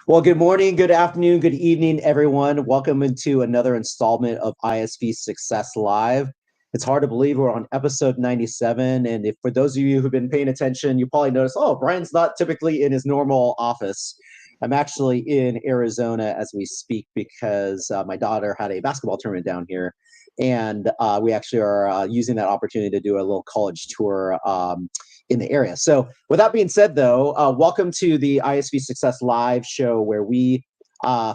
Well, good morning, good afternoon, good evening, everyone. Welcome into another installment of ISV Success Live. It's hard to believe we're on episode 97. And if for those of you who've been paying attention, you probably noticed, oh, Brian's not typically in his normal office. I'm actually in Arizona as we speak because my daughter had a basketball tournament down here. And we actually are using that opportunity to do a little college tour in the area. So with that being said, though, welcome to the ISV Success Live show where we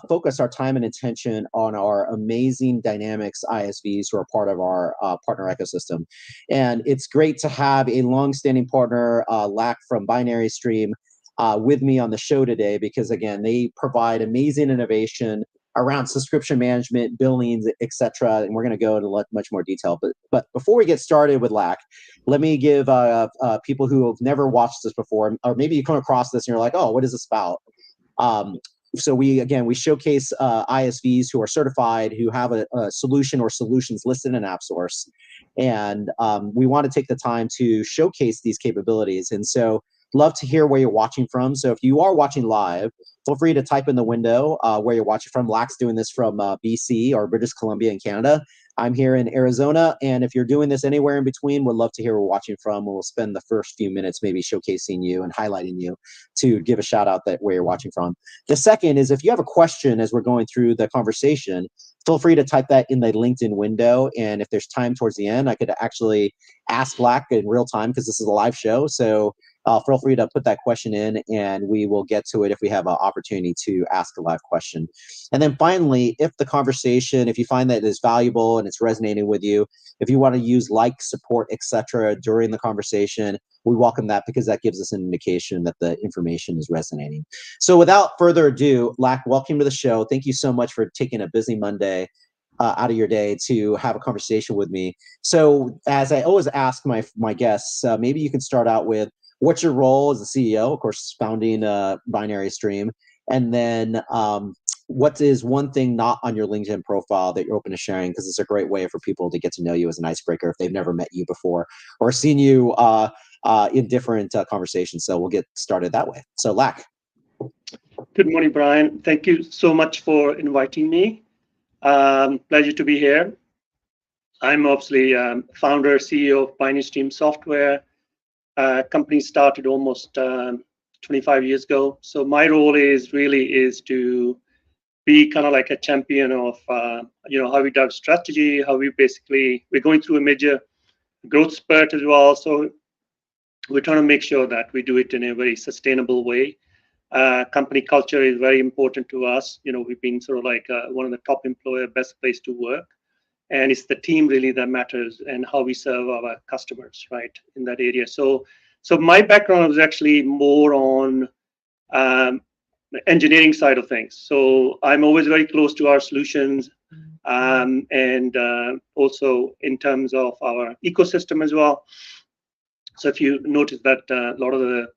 focus our time and attention on our amazing Dynamics ISVs who are part of our partner ecosystem. And it's great to have a long-standing partner, Lak from Binary Stream, with me on the show today because, again, they provide amazing innovation around subscription management, billings, etc. And we're going to go into much more detail. But before we get started with Lak, let me give people who have never watched this before, or maybe you come across this and you're like, oh, what is this about? So we showcase ISVs who are certified, who have a solution or solutions listed in AppSource, and we want to take the time to showcase these capabilities. And so, love to hear where you're watching from. So if you are watching live, feel free to type in the window where you're watching from. Lak's doing this from BC or British Columbia in Canada. I'm here in Arizona, and if you're doing this anywhere in between, we'd love to hear where we're watching from. We'll spend the first few minutes maybe showcasing you and highlighting you to give a shout out that where you're watching from. The second is if you have a question as we're going through the conversation, feel free to type that in the LinkedIn window. And if there's time towards the end, I could actually ask Lak in real time because this is a live show. So feel free to put that question in and we will get to it if we have an opportunity to ask a live question. And then finally, if the conversation, if you find that it is valuable and it's resonating with you, if you want to use like, support, etc. during the conversation, we welcome that because that gives us an indication that the information is resonating. So without further ado, Lak, welcome to the show. Thank you so much for taking a busy Monday out of your day to have a conversation with me. So as I always ask my guests, maybe you can start out with what's your role as a CEO, of course, founding Binary Stream, and then what is one thing not on your LinkedIn profile that you're open to sharing? Because it's a great way for people to get to know you as an icebreaker if they've never met you before or seen you in different conversations. So we'll get started that way. So Lak. Good morning, Brian. Thank you so much for inviting me. Pleasure to be here. I'm obviously founder, CEO of Binary Stream Software. Company started almost 25 years ago. So my role is to be kind of like a champion of how we drive strategy, how we're going through a major growth spurt as well. So we're trying to make sure that we do it in a very sustainable way. Company culture is very important to us. We've been sort of like one of the top employer, best place to work. And it's the team really that matters and how we serve our customers, right, in that area. So my background was actually more on the engineering side of things. So I'm always very close to our solutions and also in terms of our ecosystem as well. So if you notice that a lot of the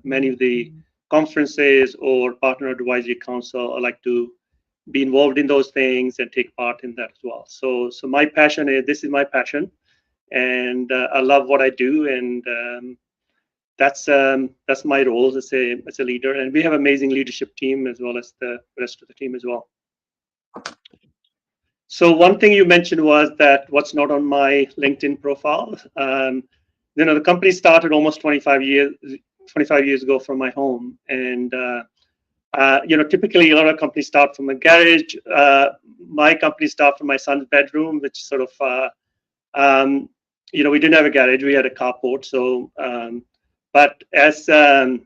many of the conferences or partner advisory council, I like to be involved in those things and take part in that as well. So my passion is, this is my passion, and I love what I do, and that's my role as a leader. And we have amazing leadership team as well as the rest of the team as well. So one thing you mentioned was that what's not on my LinkedIn profile. The company started almost 25 years ago from my home, and typically a lot of companies start from a garage. My company started from my son's bedroom, which sort of we didn't have a garage, we had a carport. So but as the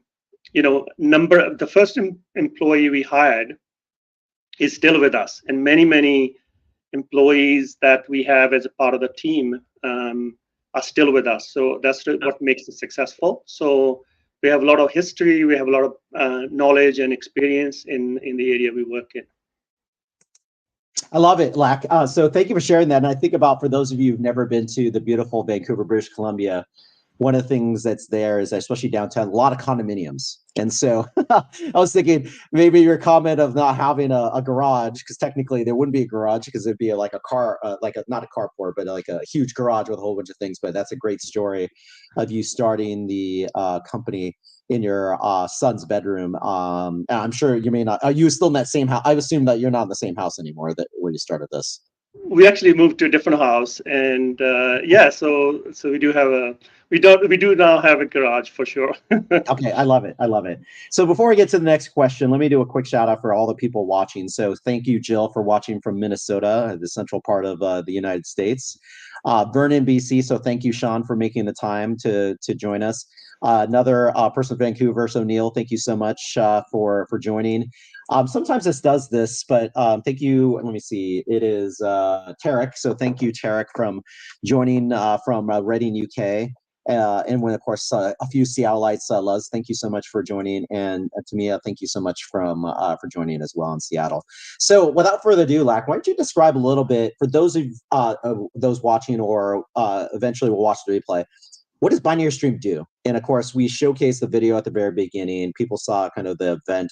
first employee we hired is still with us, and many employees that we have as a part of the team are still with us. So that's what makes it successful. So we have a lot of history, we have a lot of knowledge and experience in the area we work in. I love it, Lak. So thank you for sharing that. And I think about, for those of you who've never been to the beautiful Vancouver, British Columbia, one of the things that's there is, especially downtown, a lot of condominiums. And so I was thinking maybe your comment of not having a garage, because technically there wouldn't be a garage because it'd be like a car, not a carport, but like a huge garage with a whole bunch of things. But that's a great story of you starting the company in your son's bedroom. And I'm sure you may not. Are you still in that same house? I assume that you're not in the same house anymore that where you started this. We actually moved to a different house, and so we do have we do now have a garage for sure. Okay, I love it. I love it. So before we get to the next question, let me do a quick shout out for all the people watching. So thank you, Jill, for watching from Minnesota, the central part of the United States. Vernon, BC. So thank you, Sean, for making the time to join us. Another person from Vancouver, so Neil, thank you so much for joining. Sometimes this does this, but thank you. Let me see. It is Tarek. So thank you, Tarek, from joining from Reading, UK. And when, of course, a few Seattleites, Luz, thank you so much for joining. And Tamia, thank you so much for joining as well in Seattle. So without further ado, Lak, why don't you describe a little bit, for those of those watching or eventually will watch the replay, what does Binary Stream do? And of course, we showcased the video at the very beginning. People saw kind of the event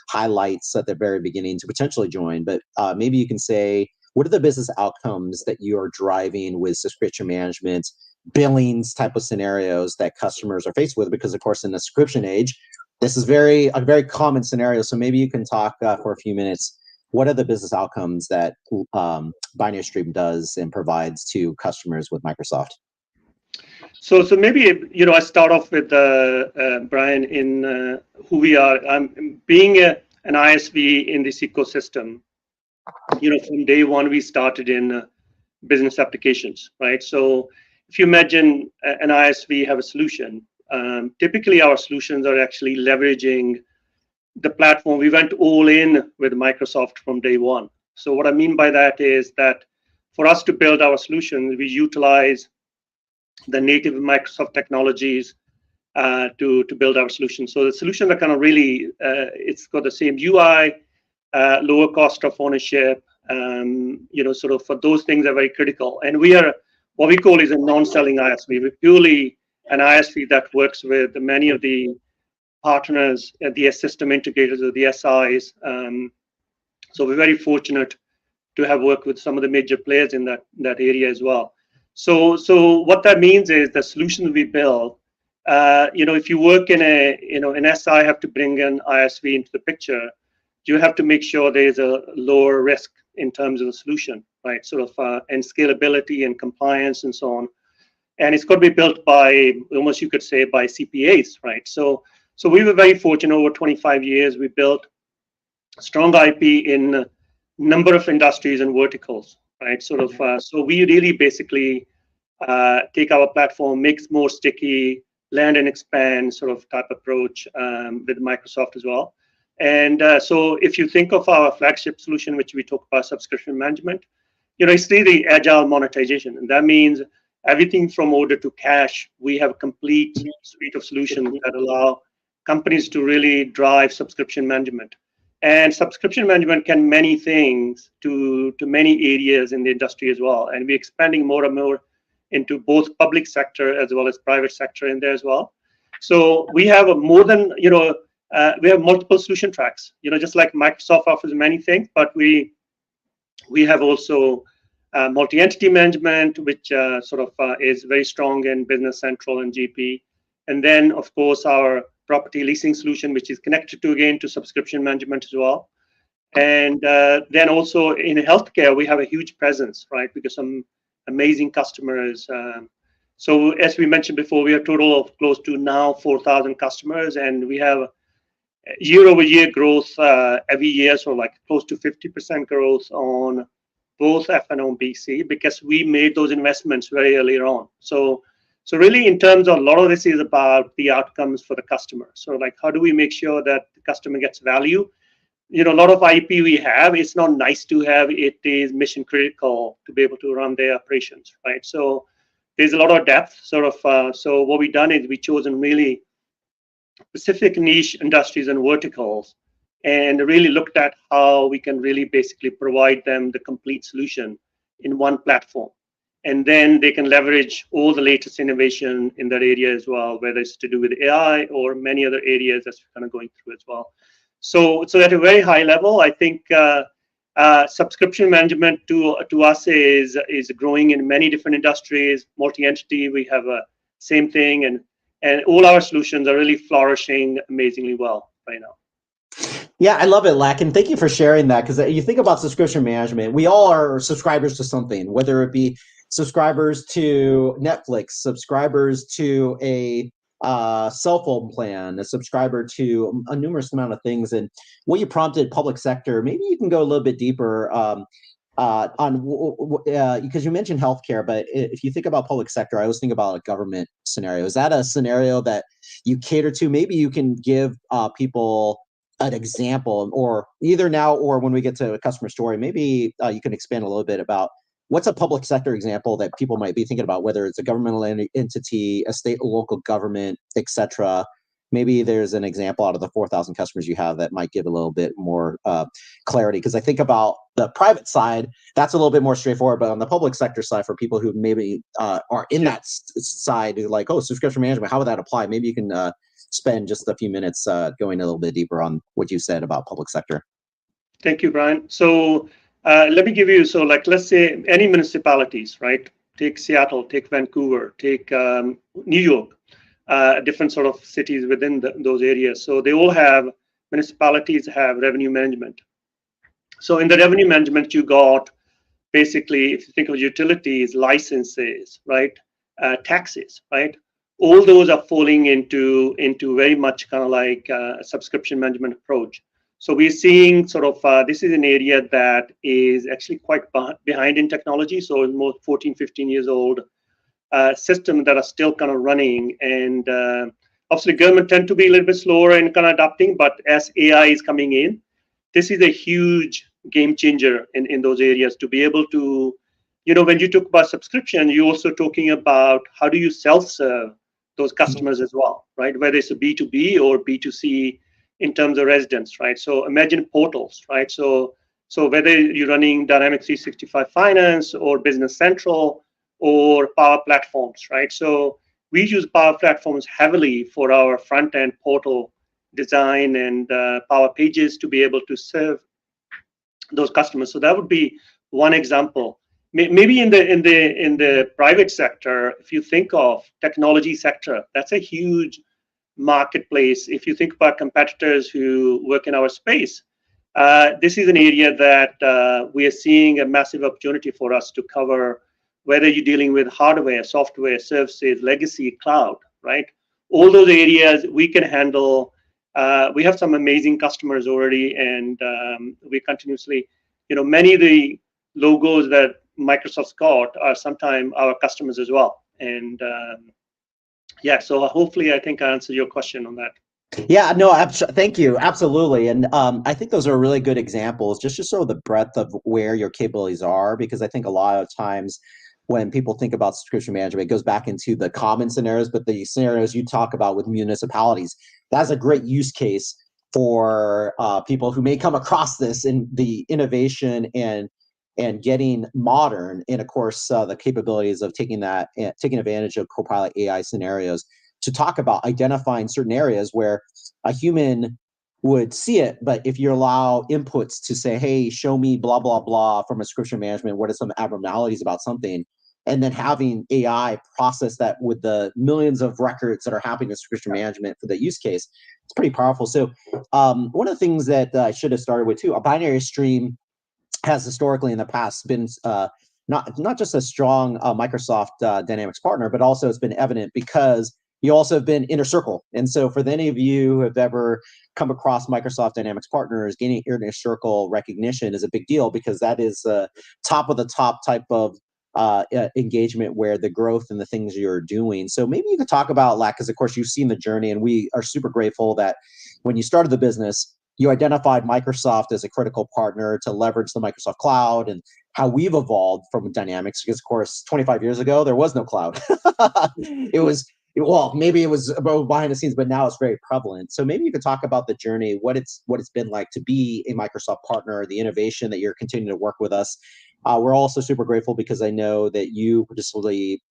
highlights at the very beginning to potentially join. But maybe you can say, what are the business outcomes that you are driving with subscription management, billings type of scenarios that customers are faced with? Because of course, in the subscription age, this is a very common scenario. So maybe you can talk for a few minutes. What are the business outcomes that Binary Stream does and provides to customers with Microsoft? So maybe I start off with Brian in who we are. Being an ISV in this ecosystem. From day one we started in business applications, right? So if you imagine an ISV have a solution, typically our solutions are actually leveraging the platform. We went all in with Microsoft from day one. So what I mean by that is that for us to build our solutions, we utilize the native Microsoft technologies to build our solutions. So the solutions are kind of really, it's got the same UI, lower cost of ownership, sort of for those things are very critical. And we are what we call is a non-selling ISV. We're purely an ISV that works with many of the partners, the system integrators or the SIs. So we're very fortunate to have worked with some of the major players in that area as well. So what that means is the solutions we build, if you work in an SI have to bring an ISV into the picture, you have to make sure there's a lower risk in terms of the solution, right? Sort of and scalability and compliance and so on. And it's got to be built by almost, you could say, by CPAs, right? So we were very fortunate over 25 years. We built strong IP in a number of industries and verticals, right? Sort of so we really basically take our platform, makes more sticky, land and expand sort of type approach with Microsoft as well. And so if you think of our flagship solution, which we talk about subscription management, it's really agile monetization. And that means everything from order to cash. We have a complete suite of solutions that allow companies to really drive subscription management. And subscription management can many things to many areas in the industry as well. And we're expanding more and more into both public sector as well as private sector in there as well. So we have more than, we have multiple solution tracks, just like Microsoft offers many things, but we have also multi-entity management, which sort of is very strong in Business Central and GP. And then, of course, our property leasing solution, which is connected to subscription management as well. And then also in healthcare, we have a huge presence, right? Because some amazing customers. So as we mentioned before, we have a total of close to now 4,000 customers, and we have year-over-year growth every year, so like close to 50% growth on both F&O and BC, because we made those investments very early on. So really, in terms of a lot of this is about the outcomes for the customer. So like, how do we make sure that the customer gets value? A lot of IP we have, it's not nice to have, it is mission critical to be able to run their operations, right? So there's a lot of depth, sort of. So what we've done is we've chosen really specific niche industries and verticals, and really looked at how we can really basically provide them the complete solution in one platform. And then they can leverage all the latest innovation in that area as well, whether it's to do with AI or many other areas that we're kind of going through as well. So at a very high level, I think subscription management to us is growing in many different industries. Multi-entity, we have a same thing, And all our solutions are really flourishing amazingly well right now. Yeah, I love it, Lak, and thank you for sharing that, because you think about subscription management, we all are subscribers to something, whether it be subscribers to Netflix, subscribers to a cell phone plan, a subscriber to a numerous amount of things. And what you prompted public sector, maybe you can go a little bit deeper because you mentioned healthcare, but if you think about public sector, I always think about a government scenario. Is that a scenario that you cater to? Maybe you can give people an example, or either now or when we get to a customer story, maybe you can expand a little bit about what's a public sector example that people might be thinking about, whether it's a governmental entity, a state or local government, etc. Maybe there's an example out of the 4,000 customers you have that might give a little bit more clarity. Because I think about the private side, that's a little bit more straightforward. But on the public sector side, for people who maybe are in that side, who like, oh, subscription management, how would that apply? Maybe you can spend just a few minutes going a little bit deeper on what you said about public sector. Thank you, Brian. So let me give you, so like, let's say any municipalities, right? Take Seattle, take Vancouver, take New York, different sort of cities within those areas. So they all have, municipalities have revenue management. So in the revenue management, you got basically, if you think of utilities, licenses, right? Taxes, right? All those are falling into very much kind of like a subscription management approach. So we're seeing sort of, this is an area that is actually quite behind in technology. So more 14, 15 years old system that are still kind of running. And obviously government tend to be a little bit slower in kind of adapting, but as AI is coming in, this is a huge game changer in those areas to be able to, you know, when you talk about subscription, you're also talking about how do you self-serve those customers as well, right? Whether it's a B2B or B2C in terms of residents, right? So imagine portals, right? So whether you're running Dynamics 365 Finance or Business Central or Power Platforms, right? So we use Power Platforms heavily for our front-end portal design and Power Pages to be able to serve those customers. So that would be one example. Maybe in the private sector, if you think of technology sector, that's a huge marketplace. If you think about competitors who work in our space, this is an area that we are seeing a massive opportunity for us to cover, whether you're dealing with hardware, software, services, legacy, cloud, right? All those areas we can handle. We have some amazing customers already, and we continuously, you know, many of the logos that Microsoft's got are sometimes our customers as well. And yeah, so hopefully I think I answered your question on that. Yeah, no, thank you. Absolutely. And I think those are really good examples just to show the breadth of where your capabilities are, because I think a lot of times when people think about subscription management, it goes back into the common scenarios, but the scenarios you talk about with municipalities, that's a great use case for people who may come across this in the innovation and getting modern, and of course the capabilities of taking advantage of Copilot AI scenarios to talk about identifying certain areas where a human would see it, but if you allow inputs to say, hey, show me blah blah blah from a subscription management, what are some abnormalities about something, and then having AI process that with the millions of records that are happening in subscription management for the use case, it's pretty powerful. So one of the things that I should have started with too, a binary stream has historically in the past been not just a strong Microsoft Dynamics partner, but also it's been evident because you also have been inner circle. And so for any of you who have ever come across Microsoft Dynamics partners, gaining inner circle recognition is a big deal, because that is top of the top type of engagement where the growth and the things you're doing. So maybe you could talk about, Lak, because of course you've seen the journey, and we are super grateful that when you started the business, you identified Microsoft as a critical partner to leverage the Microsoft cloud, and how we've evolved from Dynamics, because of course 25 years ago there was no cloud. It was, well, maybe it was behind the scenes, but now it's very prevalent. So maybe you could talk about the journey, what it's been like to be a Microsoft partner, the innovation that you're continuing to work with us. We're also super grateful because I know that you participate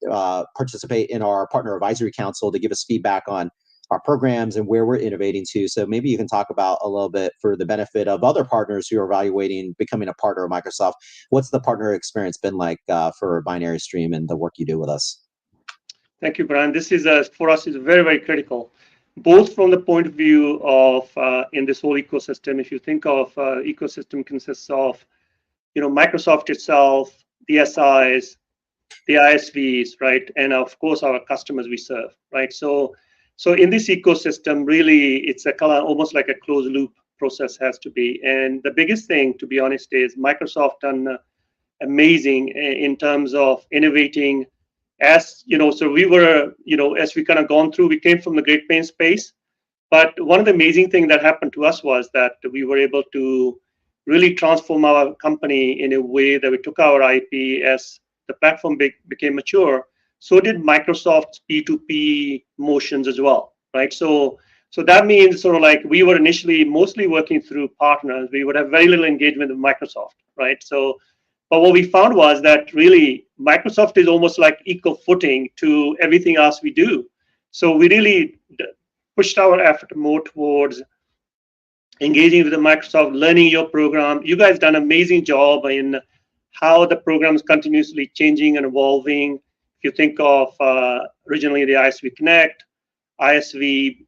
in our Partner Advisory Council to give us feedback on our programs and where we're innovating to. So maybe you can talk about a little bit for the benefit of other partners who are evaluating becoming a partner of Microsoft. What's the partner experience been like for Binary Stream and the work you do with us? Thank you, Brian. This is for us is very, very critical, both from the point of view of in this whole ecosystem. If you think of ecosystem consists of, Microsoft itself, the SIs, the ISVs, right, and of course our customers we serve, right. So in this ecosystem, really, it's a kind of almost like a closed loop process has to be. And the biggest thing, to be honest, is Microsoft done amazing in terms of innovating. As you know, so we were, as we kind of gone through, we came from the Great Plains space, but one of the amazing things that happened to us was that we were able to really transform our company in a way that we took our IP as the platform became mature. So did Microsoft's P2P motions as well, right? So that means sort of like we were initially mostly working through partners. We would have very little engagement with Microsoft, right? So, but what we found was that really Microsoft is almost like equal footing to everything else we do. So we really pushed our effort more towards engaging with the Microsoft, learning your program. You guys done an amazing job in how the program is continuously changing and evolving. If you think of originally the ISV Connect, ISV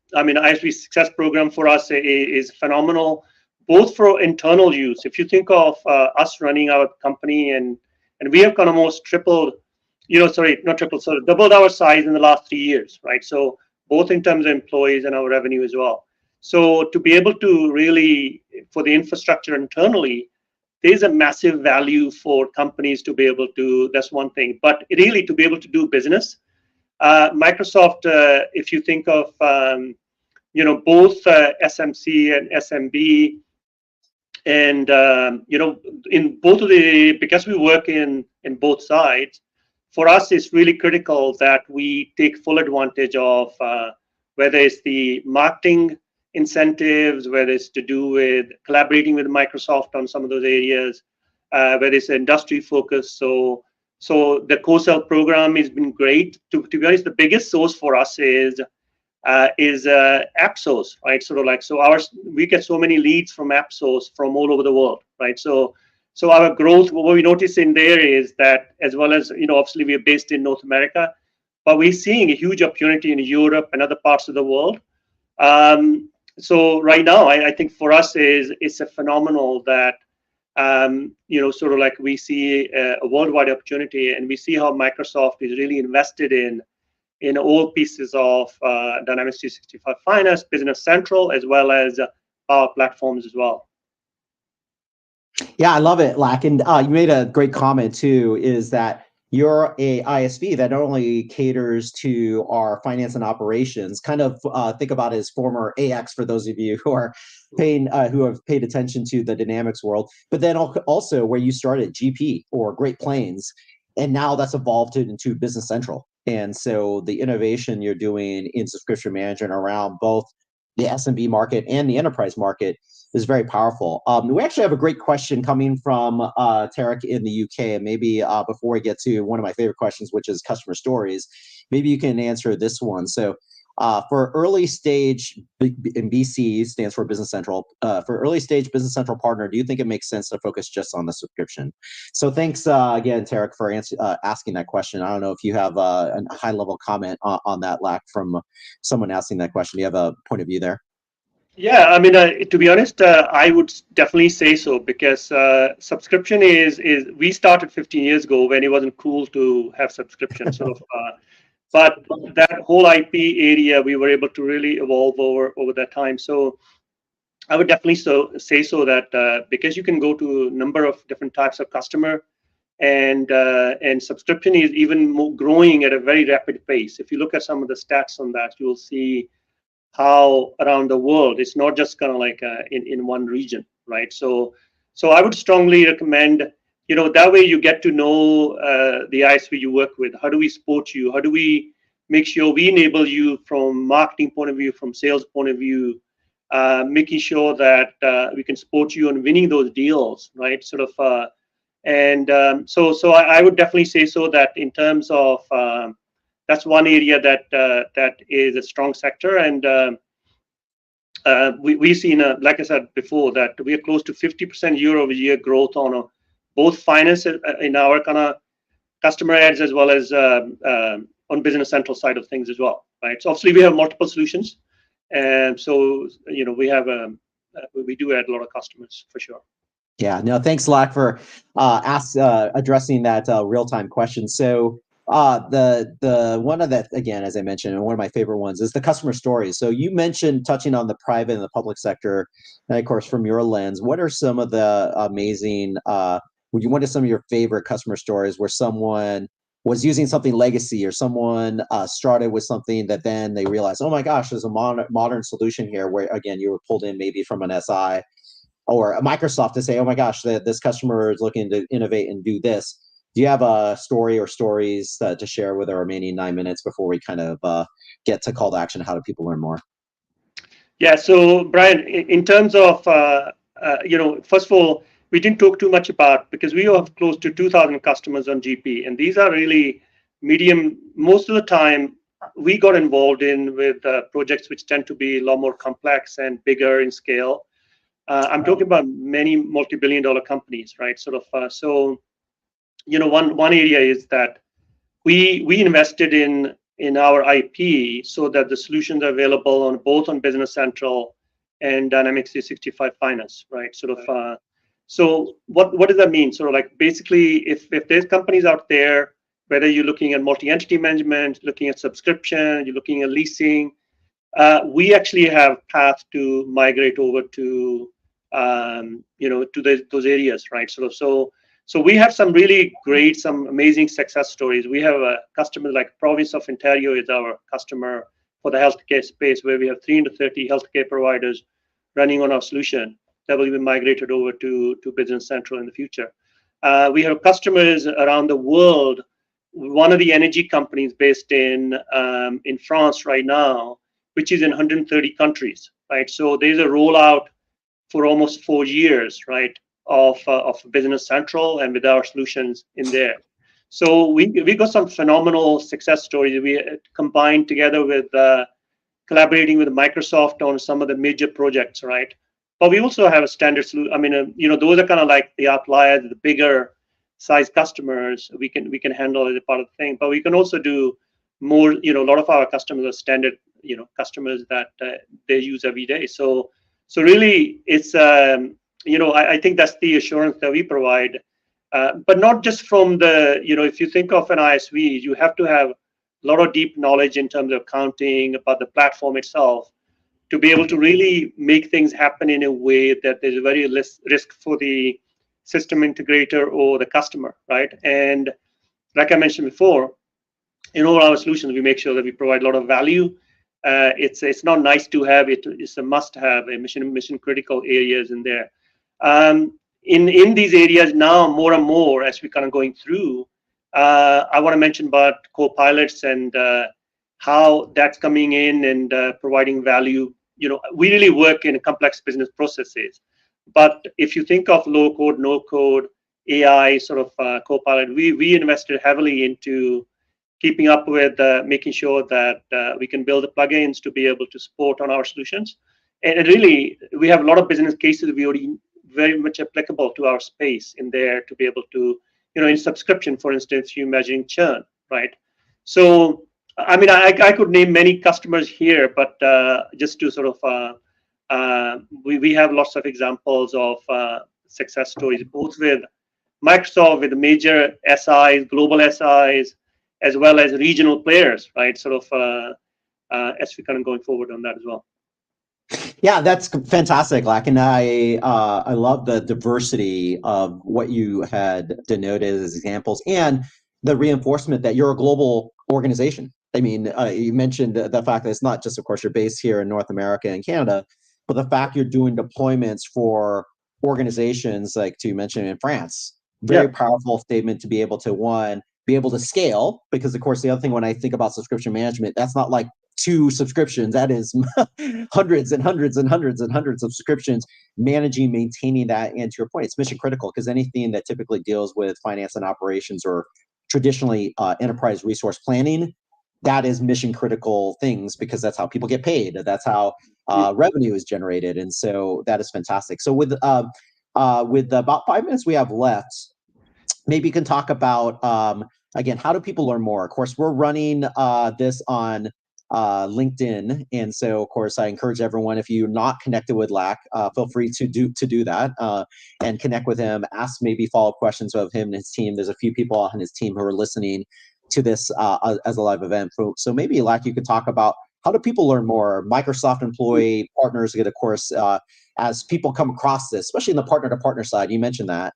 Success program for us is phenomenal, both for internal use. If you think of us running our company and we have kind of almost tripled, doubled our size in the last 3 years, right? So both in terms of employees and our revenue as well. So to be able to really, for the infrastructure internally, there's a massive value for companies to be able to, that's one thing, but really to be able to do business. Microsoft, if you think of, both SMC and SMB, and, in both of because we work in both sides, for us, it's really critical that we take full advantage of whether it's the marketing incentives, whether it's to do with collaborating with Microsoft on some of those areas, whether it's industry focus. So the co-sell program has been great. To be honest, the biggest source for us is app source, right? Sort of like, we get so many leads from app source from all over the world, right? So our growth, what we notice in there is that, as well as, obviously we are based in North America, but we're seeing a huge opportunity in Europe and other parts of the world. So right now, I think for us it's a phenomenal that, sort of like we see a worldwide opportunity, and we see how Microsoft is really invested in all pieces of Dynamics 365 Finance, Business Central, as well as Power Platforms as well. Yeah, I love it, Lak. And you made a great comment too, is that you're a ISV that not only caters to our finance and operations, kind of think about it as former AX for those of you who are who have paid attention to the Dynamics world, but then also where you started, GP or Great Plains, and now that's evolved into Business Central. And so the innovation you're doing in subscription management around both the SMB market and the enterprise market is very powerful. We actually have a great question coming from Tarek in the UK. And maybe before we get to one of my favorite questions, which is customer stories, maybe you can answer this one. So for early stage, and BC stands for Business Central, for early stage Business Central partner, do you think it makes sense to focus just on the subscription? So thanks again, Tarek, for asking that question. I don't know if you have a high level comment on that, Lak, from someone asking that question. Do you have a point of view there? Yeah, I mean, to be honest, I would definitely say so, because subscription is we started 15 years ago when it wasn't cool to have subscription sort of, but that whole IP area we were able to really evolve over that time. So I would definitely say that because you can go to a number of different types of customer, and subscription is even more growing at a very rapid pace. If you look at some of the stats on that, you'll see how around the world, it's not just kind of like in one region, right? So I would strongly recommend, that way you get to know the ISV you work with. How do we support you? How do we make sure we enable you from marketing point of view, from sales point of view, making sure that we can support you on winning those deals, right? Sort of, so I would definitely say so that in terms of that's one area that is a strong sector, and we've seen, like I said before, that we are close to 50% year-over-year growth on both finance in our kind of customer ads, as well as on on Business Central side of things as well, right? So obviously we have multiple solutions, and so we have we do add a lot of customers for sure. Yeah, no, thanks, Lak, for addressing that real-time question. So the one of that, again, as I mentioned, and one of my favorite ones is the customer stories. So you mentioned touching on the private and the public sector, and of course, from your lens, what are some of the amazing, what are some of your favorite customer stories where someone was using something legacy or someone started with something that then they realized, oh my gosh, there's a modern solution here where, again, you were pulled in maybe from an SI or a Microsoft to say, oh my gosh, this customer is looking to innovate and do this. Do you have a story or stories to share with our remaining 9 minutes before we kind of get to call to action? How do people learn more? Yeah, so Brian, in terms of, first of all, we didn't talk too much about, because we have close to 2,000 customers on GP, and these are really medium. Most of the time, we got involved with projects which tend to be a lot more complex and bigger in scale. I'm talking about many multi-billion-dollar companies, right? Sort of. So, one area is that we invested in our IP so that the solutions are available on both on Business Central and Dynamics 365 Finance, right? Sort of. So what does that mean? Sort of like basically, if there's companies out there, whether you're looking at multi-entity management, looking at subscription, you're looking at leasing, we actually have path to migrate over to those areas, right? Sort of. So we have some really great, some amazing success stories. We have a customer like Province of Ontario is our customer for the healthcare space, where we have 330 healthcare providers running on our solution that will be migrated over to Business Central in the future. We have customers around the world. One of the energy companies based in France right now, which is in 130 countries, right? So there's a rollout for almost 4 years, right, of Business Central and with our solutions in there. So we got some phenomenal success stories. We combined together with collaborating with Microsoft on some of the major projects, right? But we also have a standard solution. I mean, those are kind of like the outliers, the bigger size customers. We can handle as a part of the thing. But we can also do more. A lot of our customers are standard, customers that they use every day. So really, it's I think that's the assurance that we provide. But not just from the, if you think of an ISV, you have to have a lot of deep knowledge in terms of accounting, about the platform itself, to be able to really make things happen in a way that there's very less risk for the system integrator or the customer, right? And like I mentioned before, in all our solutions, we make sure that we provide a lot of value. It's not nice to have, it's a must have, a mission critical areas in there. In these areas now, more and more, as we're kind of going through, I want to mention about co-pilots and how that's coming in and providing value. We really work in complex business processes. But if you think of low code, no code, AI sort of co-pilot, we invested heavily into keeping up with making sure that we can build the plugins to be able to support on our solutions. And really, we have a lot of business cases we already very much applicable to our space in there to be able to, in subscription, for instance, you measuring churn, right? So, I mean, I could name many customers here, but just to sort of, we have lots of examples of success stories, both with Microsoft, with the major SIs, global SIs, as well as regional players, right? Sort of, as we kind of going forward on that as well. Yeah, that's fantastic, Lak, and I love the diversity of what you had denoted as examples and the reinforcement that you're a global organization. I mean, you mentioned the fact that it's not just, of course, you're based here in North America and Canada, but the fact you're doing deployments for organizations like you mentioned in France. Very powerful statement to be able to, one, be able to scale, because of course the other thing when I think about subscription management, that's not like 2 subscriptions, that is hundreds and hundreds and hundreds and hundreds of subscriptions, managing, maintaining that. And to your point, it's mission critical, because anything that typically deals with finance and operations or traditionally enterprise resource planning, that is mission critical things, because that's how people get paid. That's how revenue is generated. And so that is fantastic. So with about 5 minutes we have left, maybe you can talk about again, how do people learn more? Of course, we're running this on LinkedIn, and so of course I encourage everyone, if you're not connected with Lak, feel free to do that and connect with him. Ask maybe follow-up questions of him and his team. There's a few people on his team who are listening to this as a live event. So maybe Lak, you could talk about how do people learn more? Microsoft employee partners get, of course, as people come across this, especially in the partner to partner side. You mentioned that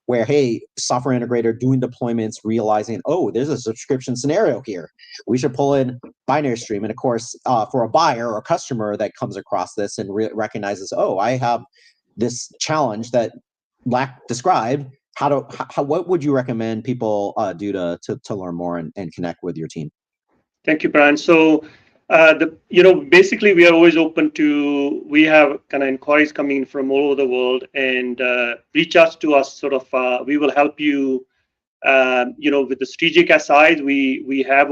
where, hey, software integrator doing deployments, realizing, oh, there's a subscription scenario here. We should pull in binary stream. And of course, for a buyer or a customer that comes across this and recognizes, oh, I have this challenge that Lak described. What would you recommend people do to learn more and connect with your team? Thank you, Brian. So, basically, we are always open to. We have kind of inquiries coming in from all over the world, and reach out to us. Sort of, we will help you. With the strategic SIs, we have.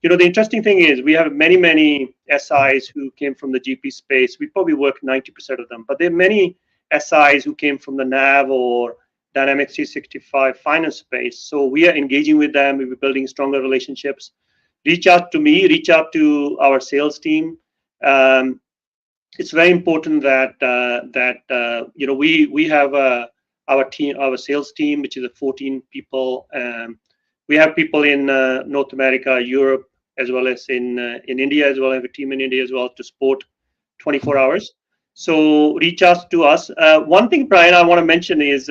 The interesting thing is we have many SIs who came from the GP space. We probably work 90% of them, but there are many SIs who came from the NAV or Dynamics 365 finance space. So we are engaging with them. We're building stronger relationships. Reach out to me. Reach out to our sales team. It's very important that we have our team, our sales team, which is 14 people. We have people in North America, Europe, as well as in India as well. I have a team in India as well to support 24 hours. So reach out to us. One thing, Brian, I want to mention is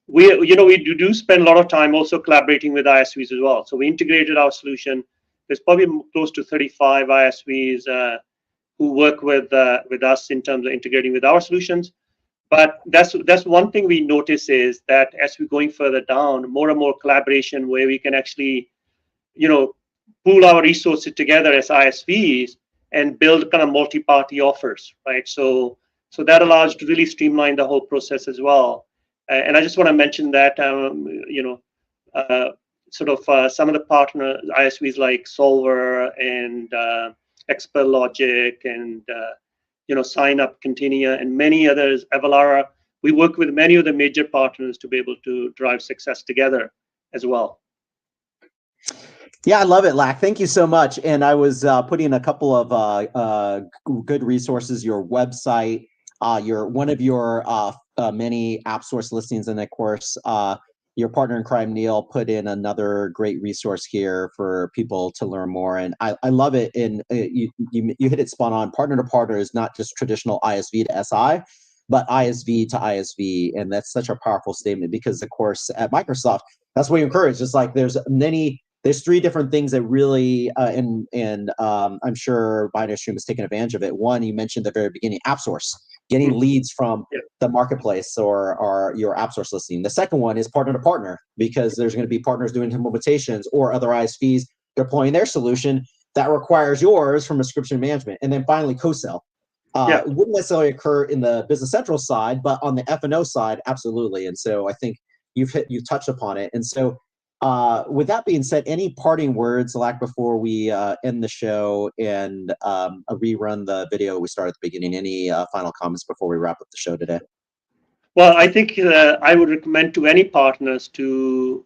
we do spend a lot of time also collaborating with ISVs as well. So we integrated our solution. There's probably close to 35 ISVs who work with us in terms of integrating with our solutions. But that's one thing we notice is that as we're going further down, more and more collaboration where we can actually, pool our resources together as ISVs and build kind of multi-party offers, right? So that allows to really streamline the whole process as well. And I just want to mention that, some of the partner ISVs like Solver and Expert Logic and Sign Up, Continia, and many others, Avalara. We work with many of the major partners to be able to drive success together as well. Yeah, I love it, Lak. Thank you so much. And I was putting a couple of good resources, your website, one of your many app source listings, and of course, your partner in crime, Neil, put in another great resource here for people to learn more. And I love it. And you hit it spot on. Partner to partner is not just traditional ISV to SI, but ISV to ISV. And that's such a powerful statement because, of course, at Microsoft, that's what we encourage. It's like there's three different things that really, and I'm sure Binary Stream has taken advantage of it. One, you mentioned at the very beginning, app source. Getting leads from the marketplace or your app source listing. The second one is partner to partner, because there's going to be partners doing implementations or other ISVs deploying their solution that requires yours from a subscription management. And then finally, co-sell. It wouldn't necessarily occur in the Business Central side, but on the F&O side, absolutely. And so I think you've touched upon it. And so with that being said, any parting words, Lak, before we end the show and rerun the video we started at the beginning? Any final comments before we wrap up the show today? Well, I think I would recommend to any partners to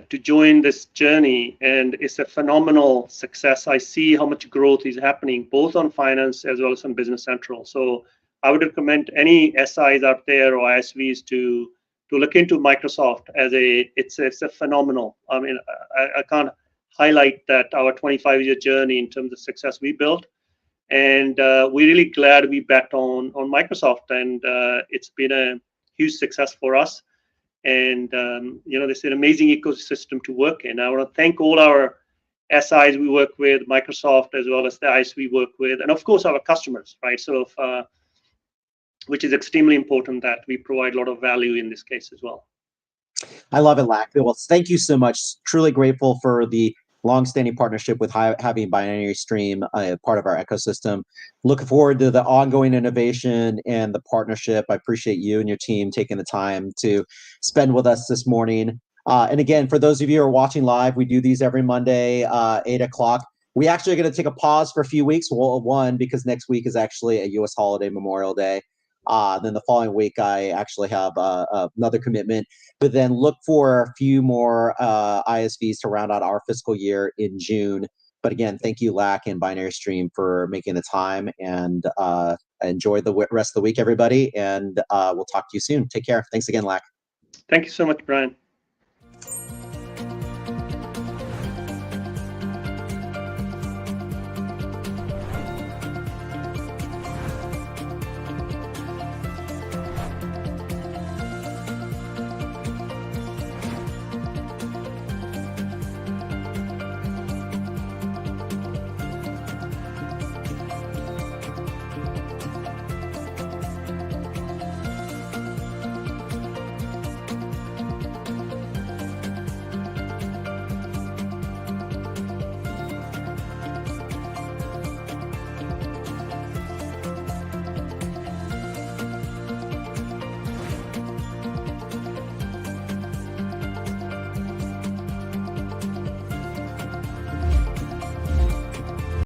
join this journey, and it's a phenomenal success. I see how much growth is happening both on finance as well as on Business Central. So I would recommend any SIs out there or ISVs to look into Microsoft as it's a phenomenal. I mean, I can't highlight that our 25-year journey in terms of success we built, and we're really glad we bet on Microsoft, and it's been a huge success for us. And this is an amazing ecosystem to work in. I want to thank all our SIs we work with, Microsoft, as well as the ISV we work with, and of course our customers, right? So which is extremely important that we provide a lot of value in this case as well. I love it, Lak. Well, thank you so much. Truly grateful for the long-standing partnership with having Binary Stream part of our ecosystem. Looking forward to the ongoing innovation and the partnership. I appreciate you and your team taking the time to spend with us this morning. And again, for those of you who are watching live, we do these every Monday, 8 o'clock. We actually are going to take a pause for a few weeks. Well, one, because next week is actually a U.S. holiday, Memorial Day. Then the following week, I actually have another commitment. But then look for a few more ISVs to round out our fiscal year in June. But again, thank you, Lak and Binary Stream, for making the time, and enjoy the rest of the week, everybody. And we'll talk to you soon. Take care. Thanks again, Lak. Thank you so much, Brian.